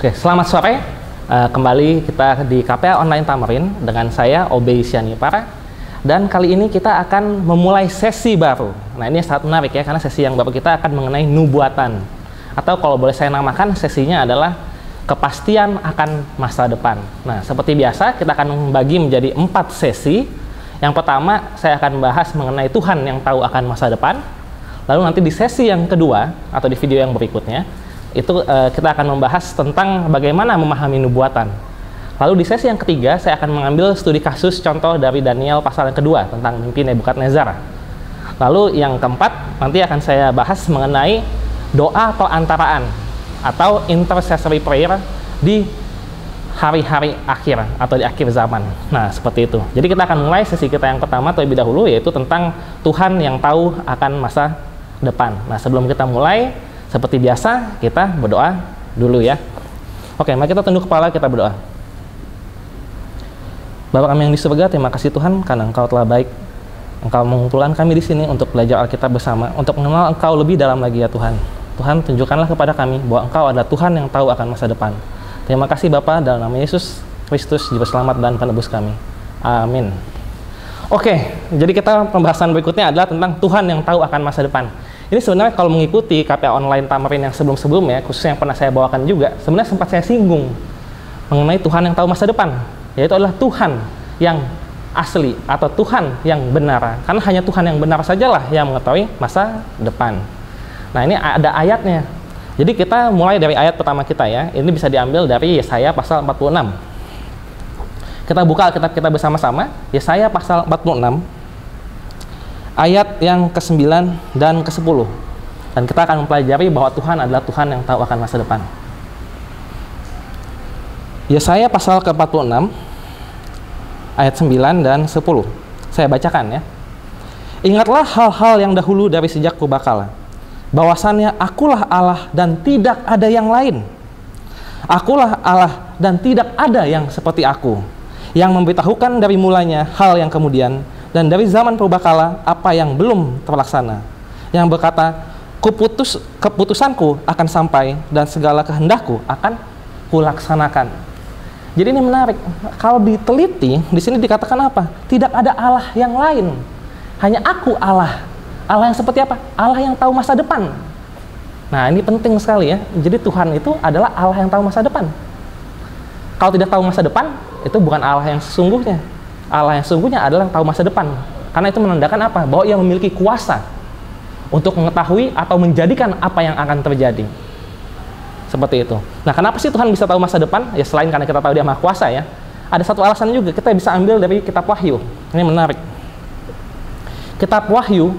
Oke, selamat sore. Kembali kita di KPA Online Tamarin dengan saya Obey Sianipara. Dan kali ini kita akan memulai sesi baru. Nah, ini sangat menarik ya, karena sesi yang baru kita akan mengenai nubuatan. Atau kalau boleh saya namakan, sesinya adalah kepastian akan masa depan. Nah, seperti biasa kita akan membagi menjadi 4 sesi. Yang pertama, saya akan membahas mengenai Tuhan yang tahu akan masa depan. Lalu nanti di sesi yang kedua, atau di video yang berikutnya, itu kita akan membahas tentang bagaimana memahami nubuatan. Lalu di sesi yang ketiga, saya akan mengambil studi kasus contoh dari Daniel pasal yang kedua tentang mimpi Nebukadnezar. Lalu yang keempat, nanti akan saya bahas mengenai doa perantaraan atau intercessory prayer di hari-hari akhir atau di akhir zaman. Nah, seperti itu. Jadi kita akan mulai sesi kita yang pertama terlebih dahulu, yaitu tentang Tuhan yang tahu akan masa depan. Nah, sebelum kita mulai, seperti biasa, kita berdoa dulu ya. Oke, mari kita tunduk kepala, kita berdoa. Bapa kami yang di surga, terima kasih Tuhan karena Engkau telah baik. Engkau mengumpulkan kami di sini untuk belajar Alkitab bersama, untuk mengenal Engkau lebih dalam lagi ya Tuhan. Tuhan, tunjukkanlah kepada kami bahwa Engkau adalah Tuhan yang tahu akan masa depan. Terima kasih Bapa, dalam nama Yesus Kristus, Juru Selamat dan Penebus kami. Amin. Oke, jadi pembahasan berikutnya adalah tentang Tuhan yang tahu akan masa depan. Ini sebenarnya kalau mengikuti KPA Online Tamarin yang sebelum-sebelumnya, khususnya yang pernah saya bawakan juga, sebenarnya sempat saya singgung mengenai Tuhan yang tahu masa depan, yaitu adalah Tuhan yang asli atau Tuhan yang benar. Karena hanya Tuhan yang benar sajalah yang mengetahui masa depan. Nah, ini ada ayatnya. Jadi kita mulai dari ayat pertama kita ya. Ini bisa diambil dari Yesaya pasal 46. Kita buka Alkitab kita bersama-sama, Yesaya pasal 46. Ayat yang ke-9 dan ke-10. Dan kita akan mempelajari bahwa Tuhan adalah Tuhan yang tahu akan masa depan. Yesaya pasal ke-46 ayat 9 dan 10. Saya bacakan ya. Ingatlah hal-hal yang dahulu dari sejak purbakala, bahwasannya akulah Allah dan tidak ada yang lain. Akulah Allah dan tidak ada yang seperti aku, yang memberitahukan dari mulanya hal yang kemudian, dan dari zaman purbakala apa yang belum terlaksana, yang berkata, keputusanku akan sampai dan segala kehendakku akan kulaksanakan. Jadi ini menarik. Kalau diteliti, di sini dikatakan apa? Tidak ada Allah yang lain. Hanya aku Allah. Allah yang seperti apa? Allah yang tahu masa depan. Nah, ini penting sekali ya. Jadi Tuhan itu adalah Allah yang tahu masa depan. Kalau tidak tahu masa depan, itu bukan Allah yang sesungguhnya. Allah yang sesungguhnya adalah yang tahu masa depan. Karena itu menandakan apa? Bahwa ia memiliki kuasa untuk mengetahui atau menjadikan apa yang akan terjadi. Seperti itu. Nah, kenapa sih Tuhan bisa tahu masa depan? Ya selain karena kita tahu dia maha kuasa ya. Ada satu alasan juga, kita bisa ambil dari kitab Wahyu. Ini menarik. Kitab Wahyu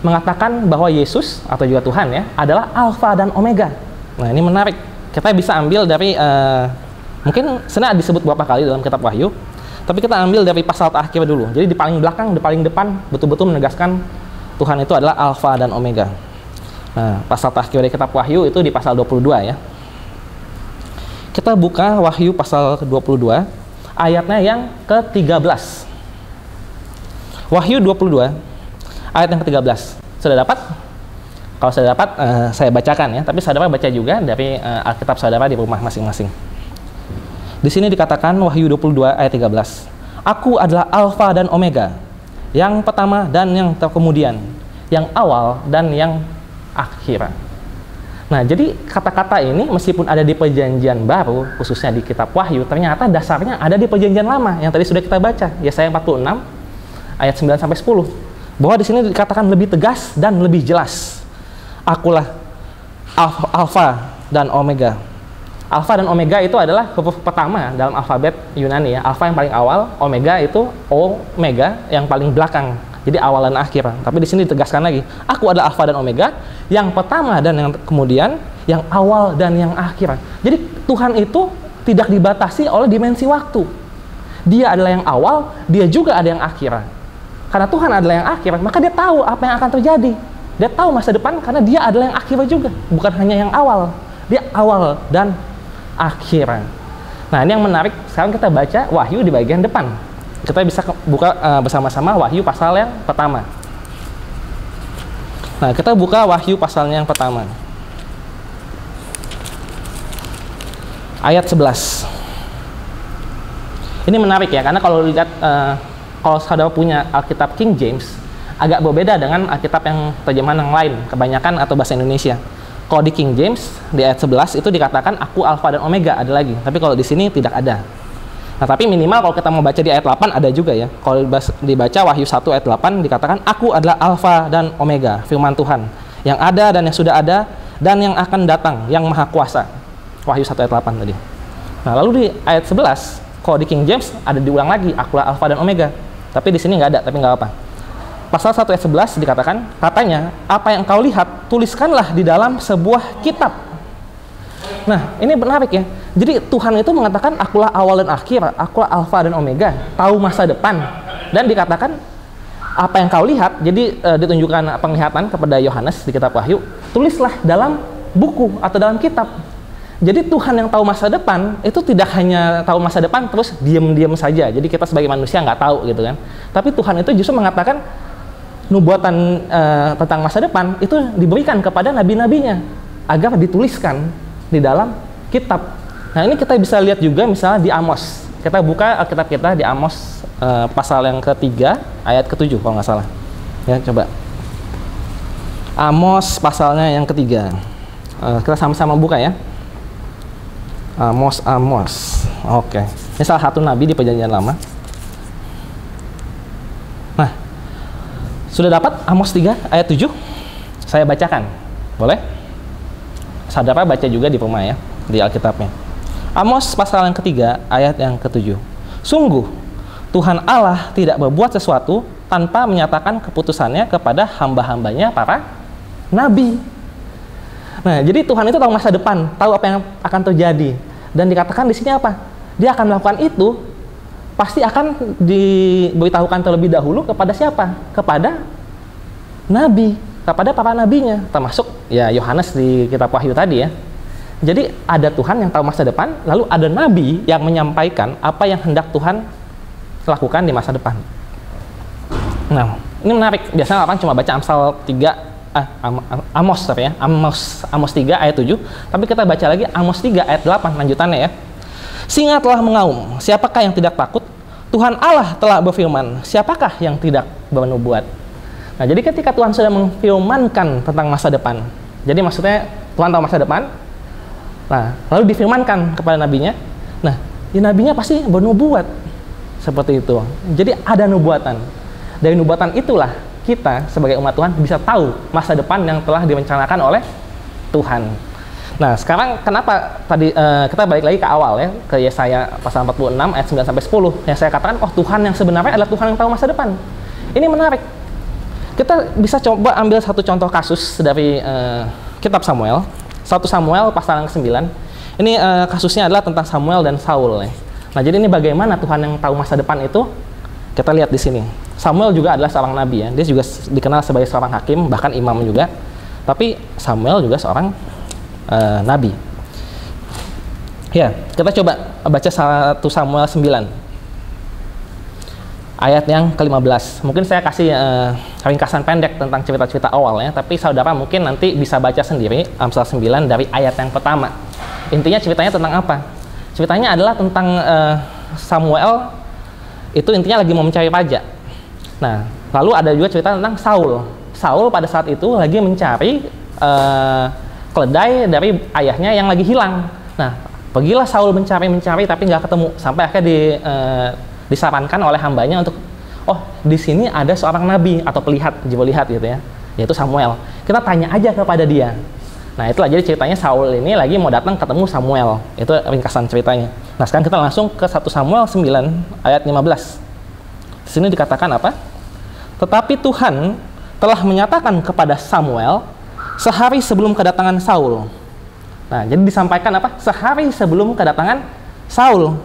mengatakan bahwa Yesus atau juga Tuhan ya adalah Alfa dan Omega. Nah, ini menarik. Kita bisa ambil dari mungkin sebenarnya disebut beberapa kali dalam kitab Wahyu, tapi kita ambil dari pasal terakhir dulu. Jadi di paling belakang, di paling depan betul-betul menegaskan Tuhan itu adalah Alfa dan Omega. Nah, pasal terakhir dari kitab Wahyu itu di pasal 22 ya. Kita buka Wahyu pasal 22, ayatnya yang ke-13. Wahyu 22 ayat yang ke-13. Sudah dapat? Kalau sudah dapat, saya bacakan ya. Tapi saudara baca juga dari Alkitab saudara di rumah masing-masing. Di sini dikatakan Wahyu 22 ayat 13. Aku adalah Alfa dan Omega, yang pertama dan yang terkemudian, yang awal dan yang akhir. Nah, jadi kata-kata ini meskipun ada di perjanjian baru, khususnya di kitab Wahyu, ternyata dasarnya ada di perjanjian lama yang tadi sudah kita baca, Yesaya 46 ayat 9 sampai 10. Bahwa di sini dikatakan lebih tegas dan lebih jelas. Akulah Alfa dan Omega. Alfa dan Omega itu adalah huruf pertama dalam alfabet Yunani ya. Alfa yang paling awal, Omega itu Omega yang paling belakang. Jadi awal dan akhir. Tapi di sini ditegaskan lagi, aku adalah Alfa dan Omega, yang pertama dan yang kemudian, yang awal dan yang akhir. Jadi Tuhan itu tidak dibatasi oleh dimensi waktu. Dia adalah yang awal, dia juga ada yang akhir. Karena Tuhan adalah yang akhir, maka dia tahu apa yang akan terjadi. Dia tahu masa depan karena dia adalah yang akhir juga, bukan hanya yang awal. Dia awal dan akhir. Nah, ini yang menarik. Sekarang kita baca Wahyu di bagian depan. Kita bisa buka bersama-sama Wahyu pasal yang pertama. Nah, kita buka Wahyu pasalnya yang pertama. ayat 11. Ini menarik ya, karena kalau lihat kalau saudara punya Alkitab King James, agak berbeda dengan Alkitab yang terjemahan yang lain, kebanyakan atau bahasa Indonesia. Kalau di King James, di ayat 11 itu dikatakan aku Alfa dan Omega, ada lagi. Tapi kalau di sini tidak ada. Nah, tapi minimal kalau kita mau baca di ayat 8 ada juga ya. Kalau dibaca Wahyu 1 ayat 8 dikatakan aku adalah Alfa dan Omega, firman Tuhan, yang ada dan yang sudah ada dan yang akan datang, yang maha kuasa. Wahyu 1 ayat 8 tadi. Nah, lalu di ayat 11, kalau di King James ada diulang lagi, akulah Alfa dan Omega. Tapi di sini nggak ada, tapi nggak apa. Pasal 1 ayat 11 dikatakan, katanya, apa yang kau lihat, tuliskanlah di dalam sebuah kitab. Nah, ini menarik ya. Jadi Tuhan itu mengatakan, akulah awal dan akhir, akulah Alfa dan Omega, tahu masa depan. Dan dikatakan, apa yang kau lihat, jadi ditunjukkan penglihatan kepada Yohanes di kitab Wahyu, tulislah dalam buku atau dalam kitab. Jadi Tuhan yang tahu masa depan itu tidak hanya tahu masa depan terus diam-diam saja. Jadi kita sebagai manusia nggak tahu gitu kan. Tapi Tuhan itu justru mengatakan nubuatan tentang masa depan itu diberikan kepada nabi-nabinya agar dituliskan di dalam kitab. Nah, ini kita bisa lihat juga misalnya di Amos. Kita buka Alkitab kita di Amos pasal yang ketiga ayat ke-7 kalau nggak salah. Ya, coba. Amos pasalnya yang ketiga. Kita sama-sama buka ya. Amos. Oke. Ini salah satu nabi di Perjanjian Lama. Nah, sudah dapat Amos 3 ayat 7? Saya bacakan. Boleh? Saudara baca juga di rumah ya, di Alkitabnya. Amos pasal yang ketiga ayat yang ke-7. Sungguh, Tuhan Allah tidak berbuat sesuatu tanpa menyatakan keputusannya kepada hamba-hambanya para nabi. Nah, jadi Tuhan itu tahu masa depan, tahu apa yang akan terjadi. Dan dikatakan di sini apa? Dia akan melakukan itu, pasti akan diberitahukan terlebih dahulu kepada siapa? Kepada nabi, kepada para nabinya, termasuk ya Yohanes di kitab Wahyu tadi ya. Jadi ada Tuhan yang tahu masa depan, lalu ada nabi yang menyampaikan apa yang hendak Tuhan lakukan di masa depan. Nah, ini menarik. Biasanya orang cuma baca Amsal 3 Amos 3 ayat 7, tapi kita baca lagi Amos 3 ayat 8 lanjutannya ya. Singa telah mengaum, siapakah yang tidak takut? Tuhan Allah telah berfirman, siapakah yang tidak bernubuat? Nah, jadi ketika Tuhan sudah memfirmankan tentang masa depan, jadi maksudnya Tuhan tahu masa depan, nah lalu difirmankan kepada nabinya, nah ya nabinya pasti bernubuat seperti itu. Jadi ada nubuatan. Dari nubuatan itulah kita sebagai umat Tuhan bisa tahu masa depan yang telah direncanakan oleh Tuhan. Nah, sekarang kenapa tadi kita balik lagi ke awal ya, ke Yesaya pasal 46 ayat 9 sampai 10 yang saya katakan, oh Tuhan yang sebenarnya adalah Tuhan yang tahu masa depan. Ini menarik. Kita bisa coba ambil satu contoh kasus dari kitab Samuel, 1 Samuel pasal yang ke-9. Ini kasusnya adalah tentang Samuel dan Saul ya. Nah, jadi ini bagaimana Tuhan yang tahu masa depan itu kita lihat di sini. Samuel juga adalah seorang nabi ya. Dia juga dikenal sebagai seorang hakim, bahkan imam juga. Tapi Samuel juga seorang nabi. Ya, kita coba baca 1 Samuel 9. Ayat yang ke-15. Mungkin saya kasih ringkasan pendek tentang cerita-cerita awal ya, tapi saudara mungkin nanti bisa baca sendiri Amsal 9 dari ayat yang pertama. Intinya ceritanya tentang apa? Ceritanya adalah tentang Samuel itu intinya lagi mau mencari raja. Nah, lalu ada juga cerita tentang Saul. Saul pada saat itu lagi mencari keledai dari ayahnya yang lagi hilang. Nah, pergilah Saul mencari tapi nggak ketemu. Sampai akhirnya disarankan oleh hambanya untuk, oh di sini ada seorang nabi atau pelihat, juru lihat gitu ya, yaitu Samuel. Kita tanya aja kepada dia. Nah, itulah jadi ceritanya Saul ini lagi mau datang ketemu Samuel. Itu ringkasan ceritanya. Nah, sekarang kita langsung ke 1 Samuel 9 ayat 15. Di sini dikatakan apa? Tetapi Tuhan telah menyatakan kepada Samuel sehari sebelum kedatangan Saul. Nah, jadi disampaikan apa? Sehari sebelum kedatangan Saul.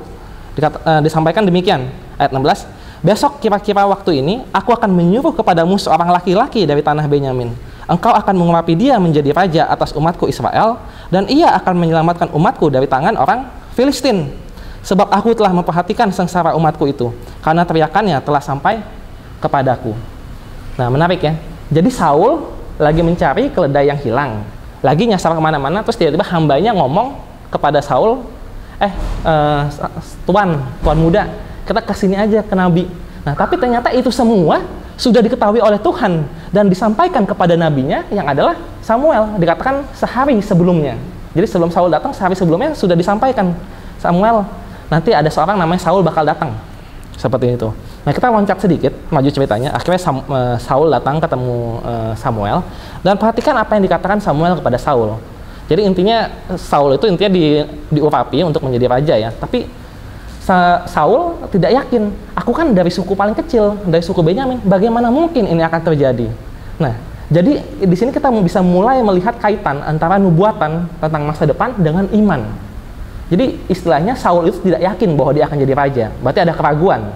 Disampaikan demikian. Ayat 16. Besok kira-kira waktu ini aku akan menyuruh kepadamu seorang laki-laki dari tanah Benyamin. Engkau akan mengurapi dia menjadi raja atas umatku Israel, dan ia akan menyelamatkan umatku dari tangan orang Filistin. Sebab aku telah memperhatikan sengsara umatku itu, karena teriakannya telah sampai kepadaku. Nah, menarik ya. Jadi Saul lagi mencari keledai yang hilang, lagi nyasar kemana-mana, terus tiba-tiba hambanya ngomong kepada Saul, tuan muda, kita kesini aja ke nabi. Nah, tapi ternyata itu semua sudah diketahui oleh Tuhan dan disampaikan kepada nabinya yang adalah Samuel. Dikatakan sehari sebelumnya. Jadi sebelum Saul datang, sehari sebelumnya sudah disampaikan Samuel, nanti ada seorang namanya Saul bakal datang. Seperti itu. Nah, kita loncat sedikit, maju ceritanya. Akhirnya Saul datang ketemu Samuel, dan perhatikan apa yang dikatakan Samuel kepada Saul. Jadi intinya Saul itu intinya diurapi untuk menjadi raja ya. Tapi Saul tidak yakin. Aku kan dari suku paling kecil, dari suku Benyamin. Bagaimana mungkin ini akan terjadi? Nah, jadi di sini kita bisa mulai melihat kaitan antara nubuatan tentang masa depan dengan iman. Jadi istilahnya Saul itu tidak yakin bahwa dia akan jadi raja. Berarti ada keraguan.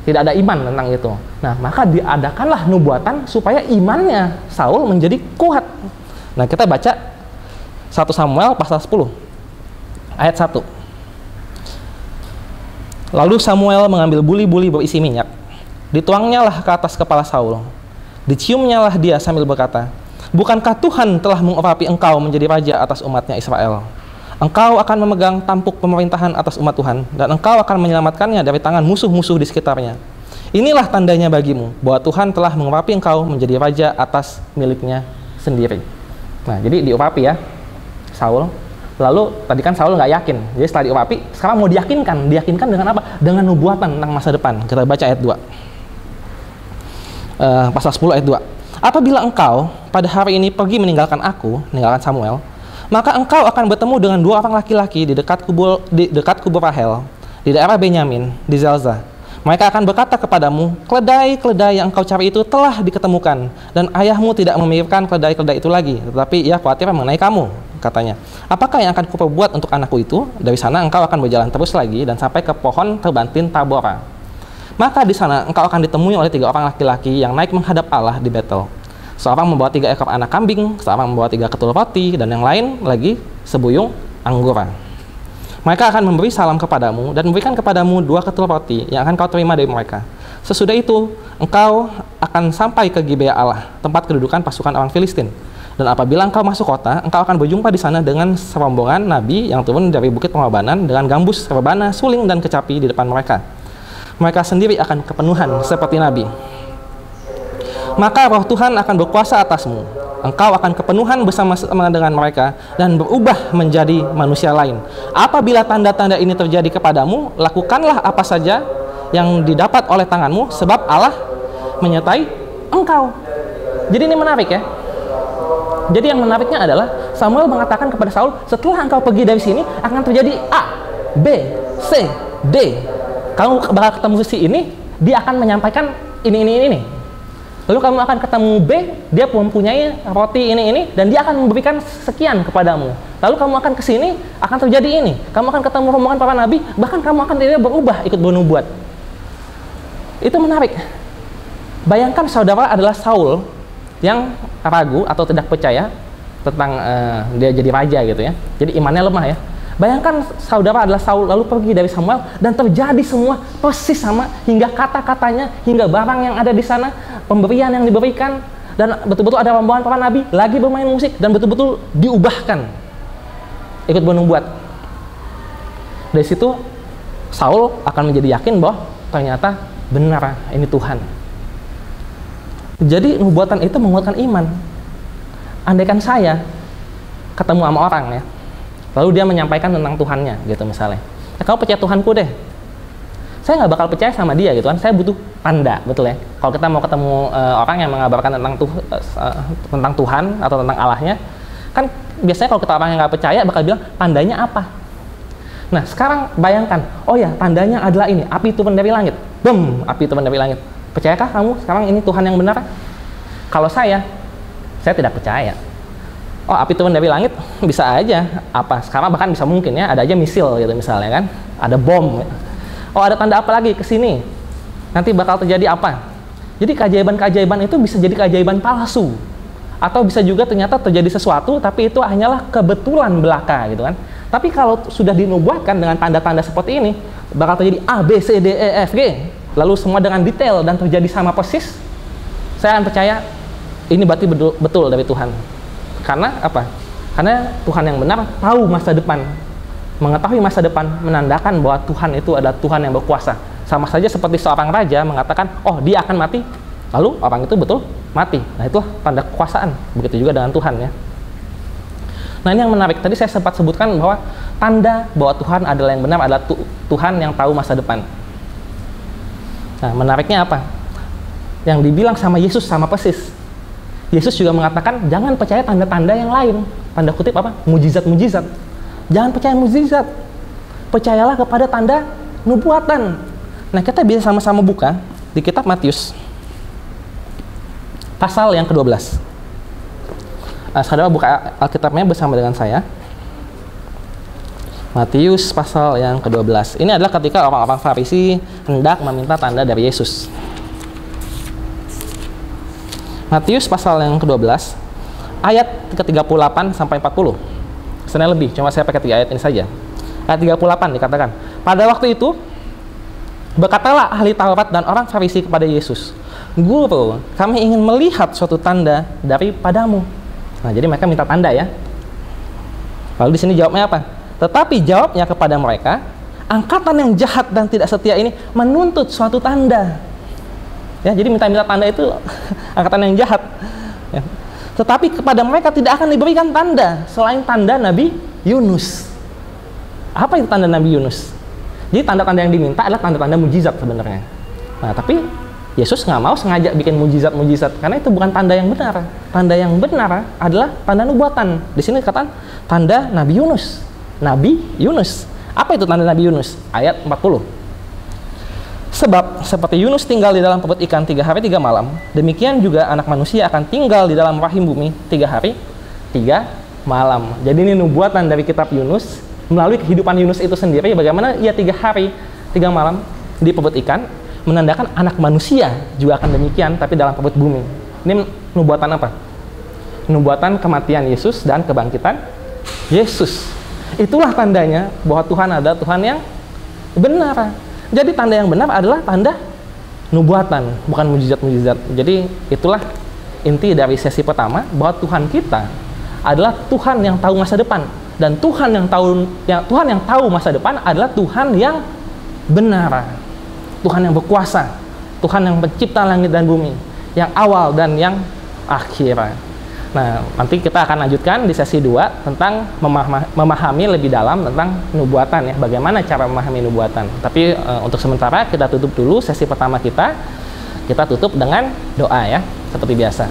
Tidak ada iman tentang itu. Nah, maka diadakanlah nubuatan supaya imannya Saul menjadi kuat. Nah, kita baca 1 Samuel pasal 10 ayat 1. Lalu Samuel mengambil buli-buli berisi minyak, dituangnyalah ke atas kepala Saul, diciumnyalah dia sambil berkata, bukankah Tuhan telah mengurapi engkau menjadi raja atas umatnya Israel? Engkau akan memegang tampuk pemerintahan atas umat Tuhan, dan engkau akan menyelamatkannya dari tangan musuh-musuh di sekitarnya. Inilah tandanya bagimu bahwa Tuhan telah mengurapi engkau menjadi raja atas miliknya sendiri. Nah, jadi diurapi ya Saul. Lalu tadi kan Saul nggak yakin, jadi setelah diurapi, sekarang mau diyakinkan dengan apa? Dengan nubuatan tentang masa depan. Kita baca ayat 2, pasal 10 ayat 2. Apabila engkau pada hari ini pergi meninggalkan Samuel, maka engkau akan bertemu dengan 2 orang laki-laki di dekat kubur Rahel, di daerah Benyamin, di Zelzah. Mereka akan berkata kepadamu, keledai-keledai yang engkau cari itu telah diketemukan, dan ayahmu tidak memikirkan keledai-keledai itu lagi, tetapi ia khawatir mengenai kamu, katanya. Apakah yang akan kuperbuat untuk anakku itu? Dari sana engkau akan berjalan terus lagi dan sampai ke pohon terbantin Tabora. Maka di sana engkau akan ditemui oleh 3 orang laki-laki yang naik menghadap Allah di Betel. Seorang membawa 3 ekor anak kambing, seorang membawa 3 ketul roti, dan yang lain lagi sebuyung anggur. Mereka akan memberi salam kepadamu dan memberikan kepadamu 2 ketul roti yang akan kau terima dari mereka. Sesudah itu, engkau akan sampai ke Gibea Allah, tempat kedudukan pasukan orang Filistin. Dan apabila engkau masuk kota, engkau akan berjumpa di sana dengan serombongan nabi yang turun dari bukit pengorbanan dengan gambus, rebana, suling, dan kecapi di depan mereka. Mereka sendiri akan kepenuhan seperti nabi. Maka roh Tuhan akan berkuasa atasmu. Engkau akan kepenuhan bersama-sama dengan mereka dan berubah menjadi manusia lain. Apabila tanda-tanda ini terjadi kepadamu, lakukanlah apa saja yang didapat oleh tanganmu, sebab Allah menyertai engkau. Jadi ini menarik ya. Jadi yang menariknya adalah Samuel mengatakan kepada Saul, setelah engkau pergi dari sini akan terjadi A, B, C, D. Kamu bakal ketemu si ini, dia akan menyampaikan ini. Lalu kamu akan ketemu B, dia mempunyai roti ini, dan dia akan memberikan sekian kepadamu. Lalu kamu akan ke sini, akan terjadi ini. Kamu akan ketemu rombongan para nabi, bahkan kamu akan tidak berubah ikut bernubuat. Itu menarik. Bayangkan saudara adalah Saul yang ragu atau tidak percaya tentang dia jadi raja gitu ya. Jadi imannya lemah ya. Bayangkan saudara adalah Saul lalu pergi dari Samuel dan terjadi semua persis sama, hingga kata-katanya, hingga barang yang ada di sana, pemberian yang diberikan, dan betul-betul ada rombongan para nabi lagi bermain musik dan betul-betul diubahkan ikut bernubuat. Dari situ Saul akan menjadi yakin bahwa ternyata benar ini Tuhan. Jadi nubuatan itu menguatkan iman. Andaikan saya ketemu sama orang ya, lalu dia menyampaikan tentang Tuhannya gitu misalnya, kau percaya Tuhanku deh, saya nggak bakal percaya sama dia gitu kan. Saya butuh tanda, betul ya. Kalau kita mau ketemu orang yang mengabarkan tentang Tuhan atau tentang Allahnya, kan biasanya kalau kita orang yang nggak percaya bakal bilang tandanya apa. Nah sekarang bayangkan, oh ya tandanya adalah ini, api turun dari langit, api turun dari langit. Percayakah kamu sekarang ini Tuhan yang benar? Kalau saya tidak percaya. Oh, api turun dari langit bisa aja apa? Sekarang bahkan bisa mungkin ya, ada aja misil gitu misalnya kan, ada bom. Oh, ada tanda apa lagi ke sini? Nanti bakal terjadi apa? Jadi keajaiban-keajaiban itu bisa jadi keajaiban palsu. Atau bisa juga ternyata terjadi sesuatu tapi itu hanyalah kebetulan belaka gitu kan. Tapi kalau sudah dinubuatkan dengan tanda-tanda seperti ini, bakal terjadi A, B, C, D, E, F, G, lalu semua dengan detail dan terjadi sama persis, saya akan percaya ini berarti betul dari Tuhan. Karena apa? Karena Tuhan yang benar tahu masa depan. Mengetahui masa depan menandakan bahwa Tuhan itu adalah Tuhan yang berkuasa. Sama saja seperti seorang raja mengatakan, oh dia akan mati, lalu orang itu betul mati. Nah itulah tanda kekuasaan. Begitu juga dengan Tuhan ya. Nah ini yang menarik. Tadi saya sempat sebutkan bahwa tanda bahwa Tuhan adalah yang benar adalah Tuhan yang tahu masa depan. Nah menariknya apa? Yang dibilang sama Yesus sama persis. Yesus juga mengatakan jangan percaya tanda-tanda yang lain. Tanda kutip apa? Mujizat-mujizat. Jangan percaya mujizat. Percayalah kepada tanda nubuatan. Nah kita bisa sama-sama buka di kitab Matius pasal yang ke-12. Saudara buka Alkitabnya bersama dengan saya. Matius pasal yang ke-12. Ini adalah ketika orang-orang Farisi hendak meminta tanda dari Yesus. Matius pasal yang ke-12 ayat ke-38 sampai 40. Sebenarnya lebih, cuma saya pakai 3 ayat ini saja. Ayat 38 dikatakan, pada waktu itu berkatalah ahli Taurat dan orang Farisi kepada Yesus, Guru, kami ingin melihat suatu tanda daripadamu. Nah, jadi mereka minta tanda ya. Lalu di sini jawabnya apa? Tetapi jawabnya kepada mereka, angkatan yang jahat dan tidak setia ini menuntut suatu tanda. Ya, jadi minta-minta tanda itu angkatan yang jahat. Ya. Tetapi kepada mereka tidak akan diberikan tanda selain tanda Nabi Yunus. Apa itu tanda Nabi Yunus? Jadi tanda-tanda yang diminta adalah tanda-tanda mujizat sebenarnya. Nah, tapi Yesus nggak mau sengaja bikin mujizat-mujizat karena itu bukan tanda yang benar. Tanda yang benar adalah tanda nubuatan. Di sini dikatakan tanda Nabi Yunus. Nabi Yunus. Apa itu tanda Nabi Yunus? Ayat 40. Sebab seperti Yunus tinggal di dalam perut ikan 3 hari 3 malam, demikian juga anak manusia akan tinggal di dalam rahim bumi 3 hari 3 malam. Jadi ini nubuatan dari kitab Yunus melalui kehidupan Yunus itu sendiri, bagaimana ia 3 hari 3 malam di perut ikan, menandakan anak manusia juga akan demikian tapi dalam perut bumi. Ini nubuatan apa? Nubuatan kematian Yesus dan kebangkitan Yesus. Itulah tandanya bahwa Tuhan adalah Tuhan yang benar. Jadi tanda yang benar adalah tanda nubuatan, bukan mujizat-mujizat. Jadi itulah inti dari sesi pertama, bahwa Tuhan kita adalah Tuhan yang tahu masa depan, dan Tuhan yang tahu masa depan adalah Tuhan yang benar, Tuhan yang berkuasa, Tuhan yang pencipta langit dan bumi, yang awal dan yang akhir. Nah, nanti kita akan lanjutkan di sesi 2 tentang memahami lebih dalam tentang nubuatan ya, bagaimana cara memahami nubuatan. Tapi untuk sementara kita tutup dulu sesi pertama kita tutup dengan doa ya, seperti biasa.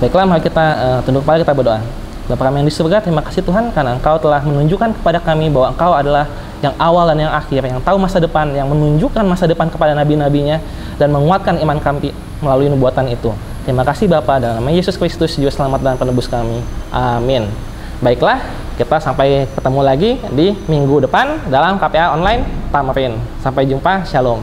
Baiklah, mari kita tunduk kepala, kita berdoa. Bapa kami yang di surga, terima kasih Tuhan karena Engkau telah menunjukkan kepada kami bahwa Engkau adalah yang awal dan yang akhir, yang tahu masa depan, yang menunjukkan masa depan kepada nabi-nabinya dan menguatkan iman kami melalui nubuatan itu. Terima kasih Bapa, dalam nama Yesus Kristus, Juru Selamat dan Penebus kami. Amin. Baiklah, kita sampai ketemu lagi di minggu depan dalam KPA Online Tamarin. Sampai jumpa, Shalom.